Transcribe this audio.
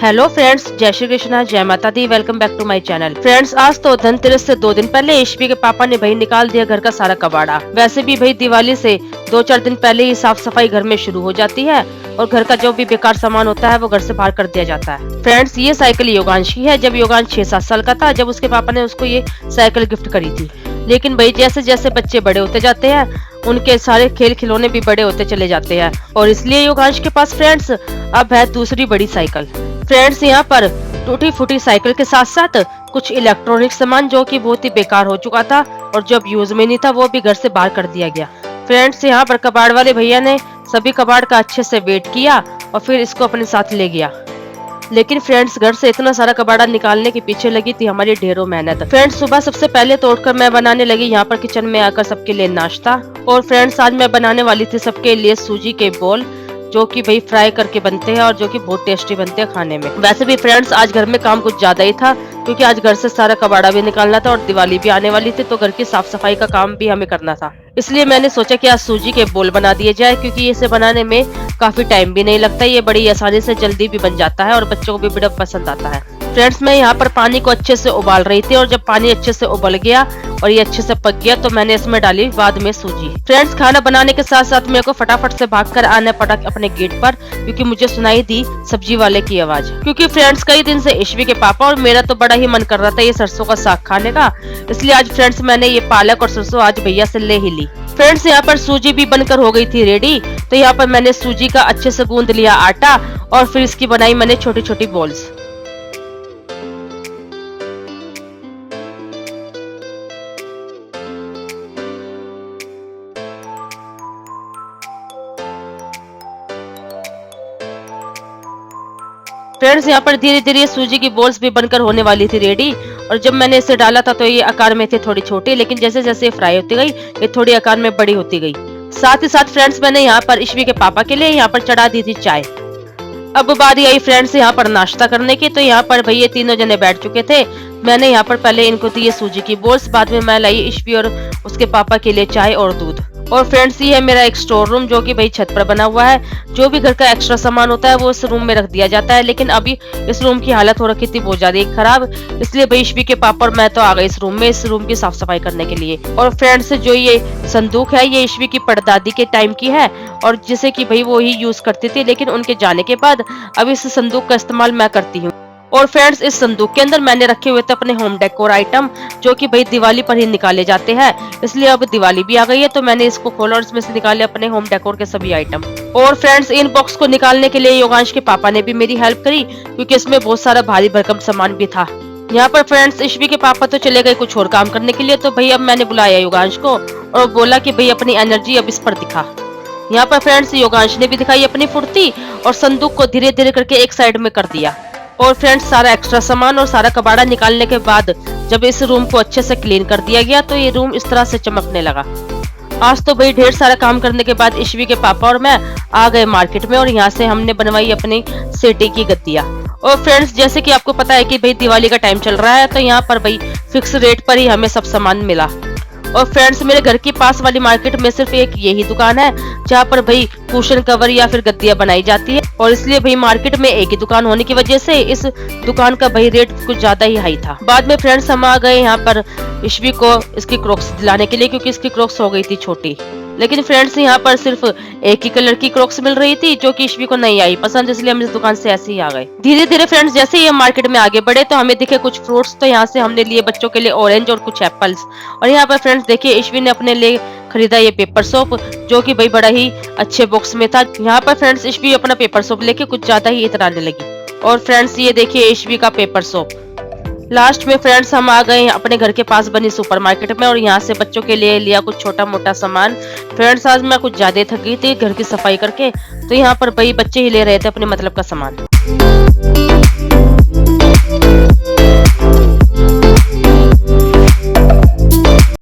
Hello friends, जय श्री कृष्णा, जय माता दी। Welcome back to my channel. Friends, आज तो धनतेरस से 2 दिन पहले ईशवी के पापा ने भाई निकाल दिया घर का सारा कबाड़ा। वैसे भी भाई दिवाली से 2-4 दिन पहले ही साफ सफाई घर में शुरू हो जाती है और घर का जो भी बेकार सामान होता है वो घर से बाहर कर दिया जाता है। फ्रेंड्स, ये साइकिल योगांश की है। जब योगांश 6-7 साल का था, जब उसके पापा ने उसको ये साइकिल गिफ्ट करी थी। लेकिन भाई जैसे जैसे बच्चे बड़े होते जाते हैं, उनके सारे खेल खिलौने भी बड़े होते चले जाते हैं और इसलिए योगांश के पास फ्रेंड्स अब है दूसरी बड़ी साइकिल। फ्रेंड्स, यहाँ पर टूटी फूटी साइकिल के साथ साथ कुछ इलेक्ट्रॉनिक सामान जो कि बहुत ही बेकार हो चुका था और जब यूज में नहीं था वो भी घर से बाहर कर दिया गया। फ्रेंड्स, यहाँ पर कबाड़ वाले भैया ने सभी कबाड़ का अच्छे से वेट किया और फिर इसको अपने साथ ले गया। लेकिन फ्रेंड्स, घर से इतना सारा कबाड़ा निकालने के पीछे लगी थी हमारी ढेरों मेहनत। फ्रेंड्स, सुबह सबसे पहले तोड़कर मैं बनाने लगी यहाँ पर किचन में आकर सबके लिए नाश्ता। और फ्रेंड्स, आज मैं बनाने वाली थी सबके लिए सूजी के बोल, जो कि भाई फ्राई करके बनते हैं और जो कि बहुत टेस्टी बनते हैं खाने में। वैसे भी फ्रेंड्स, आज घर में काम कुछ ज्यादा ही था क्योंकि आज घर से सारा कबाड़ा भी निकालना था और दिवाली भी आने वाली थी, तो घर की साफ सफाई का काम भी हमें करना था। इसलिए मैंने सोचा कि आज सूजी के बोल बना दिए जाए क्योंकि इसे बनाने में काफी टाइम भी नहीं लगता। ये बड़ी आसानी से जल्दी भी बन जाता है और बच्चों को भी बड़ा पसंद आता है। फ्रेंड्स, मैं यहाँ पर पानी को अच्छे से उबाल रही थी और जब पानी अच्छे से उबल गया और ये अच्छे से पक गया तो मैंने इसमें डाली बाद में सूजी। फ्रेंड्स, खाना बनाने के साथ साथ मेरे को फटाफट से भागकर आना पड़ा अपने गेट पर क्योंकि मुझे सुनाई दी सब्जी वाले की आवाज। क्योंकि फ्रेंड्स, कई दिन से ईशवी के पापा और मेरा तो बड़ा ही मन कर रहा था ये सरसों का साग खाने का, इसलिए आज फ्रेंड्स मैंने ये पालक और सरसों आज भैया से ले ही ली। फ्रेंड्स, यहाँ पर सूजी भी बनकर हो गई थी रेडी, तो यहाँ पर मैंने सूजी का अच्छे से गूंद लिया आटा और फिर इसकी बनाई मैंने छोटी छोटी बॉल्स। फ्रेंड्स, यहाँ पर धीरे धीरे सूजी की बॉल्स भी बनकर होने वाली थी रेडी और जब मैंने इसे डाला था तो ये आकार में थी थोड़ी छोटी, लेकिन जैसे जैसे फ्राई होती गई ये थोड़ी आकार में बड़ी होती गई। साथ ही साथ फ्रेंड्स, मैंने यहाँ पर ईशवी के पापा के लिए यहाँ पर चढ़ा दी थी चाय। अब बारी आई फ्रेंड्स यहाँ पर नाश्ता करने की, तो यहाँ पर भैया तीनों जने बैठ चुके थे। मैंने यहाँ पर पहले इनको दिए सूजी की बॉल्स, बाद में मैं लाई ईशवी और उसके पापा के लिए चाय और दूध। और फ्रेंड्स, ये है मेरा एक स्टोर रूम जो कि भाई छत पर बना हुआ है। जो भी घर का एक्स्ट्रा सामान होता है वो इस रूम में रख दिया जाता है, लेकिन अभी इस रूम की हालत हो रखी थी बहुत ज्यादा खराब, इसलिए भाई ईशवी के पापा और मैं तो आ गए इस रूम की साफ सफाई करने के लिए। और फ्रेंड्स, जो ये संदूक है ये ईशवी की परदादी के टाइम की है और जिसे कि भाई वो ही यूज करती थी, लेकिन उनके जाने के बाद अब इस संदूक का इस्तेमाल मैं करती हूँ। और फ्रेंड्स, इस संदूक के अंदर मैंने रखे हुए थे अपने होम डेकोर आइटम जो कि भाई दिवाली पर ही निकाले जाते हैं, इसलिए अब दिवाली भी आ गई है तो मैंने इसको खोला और इसमें से निकाले अपने होम डेकोर के सभी आइटम। और फ्रेंड्स, इन बॉक्स को निकालने के लिए योगांश के पापा ने भी मेरी हेल्प करी क्योंकि इसमें बहुत सारा भारी भरकम सामान भी था। यहाँ पर फ्रेंड्स, ईशवी के पापा तो चले गए कुछ और काम करने के लिए, तो भाई अब मैंने बुलाया योगांश को और बोला कि भाई अपनी एनर्जी अब इस पर दिखा। यहाँ पर फ्रेंड्स, योगांश ने भी दिखाई अपनी फुर्ती और संदूक को धीरे धीरे करके एक साइड में कर दिया। और फ्रेंड्स, सारा एक्स्ट्रा सामान और सारा कबाड़ा निकालने के बाद जब इस रूम को अच्छे से क्लीन कर दिया गया तो ये रूम इस तरह से चमकने लगा। आज तो भाई ढेर सारा काम करने के बाद ईशवी के पापा और मैं आ गए मार्केट में और यहाँ से हमने बनवाई अपनी सेटी की गद्दियाँ। और फ्रेंड्स, जैसे कि आपको पता है कि भाई दिवाली का टाइम चल रहा है, तो यहाँ पर भाई फिक्स रेट पर ही हमें सब सामान मिला। और फ्रेंड्स, मेरे घर के पास वाली मार्केट में सिर्फ एक यही दुकान है जहाँ पर भाई कुशन कवर या फिर गद्दियाँ बनाई जाती है और इसलिए भाई मार्केट में एक ही दुकान होने की वजह से इस दुकान का भाई रेट कुछ ज्यादा ही हाई था। बाद में फ्रेंड्स, हम आ गए यहाँ पर ईशवी को इसकी क्रॉक्स दिलाने के लिए क्योंकि इसकी क्रॉक्स हो गई थी छोटी। लेकिन फ्रेंड्स, यहाँ पर सिर्फ एक ही कलर की क्रॉक्स मिल रही थी जो कि ईशवी को नहीं आई पसंद, इसलिए हम इस दुकान से ऐसे ही आ गए। धीरे धीरे फ्रेंड्स, जैसे ही हम मार्केट में आगे बढ़े तो हमें दिखे कुछ फ्रूट्स, तो यहाँ से हमने लिए बच्चों के लिए ऑरेंज और कुछ एप्पल्स। और यहाँ पर फ्रेंड्स देखिए, ईशवी ने अपने लिए खरीदा ये पेपर सोप जो कि भाई बड़ा ही अच्छे बॉक्स में था। यहाँ पर फ्रेंड्स, ईशवी अपना पेपर सोप लेके कुछ ज्यादा ही इतराने लगी। और फ्रेंड्स, ये देखिए ईशवी का पेपर सोप। लास्ट में फ्रेंड्स, हम आ गए अपने घर के पास बनी सुपरमार्केट में और यहाँ से बच्चों के लिए लिया कुछ छोटा मोटा सामान। फ्रेंड्स, आज मैं कुछ ज्यादा थक गई थी घर की सफाई करके, तो यहाँ पर भाई बच्चे ही ले रहे थे अपने मतलब का सामान।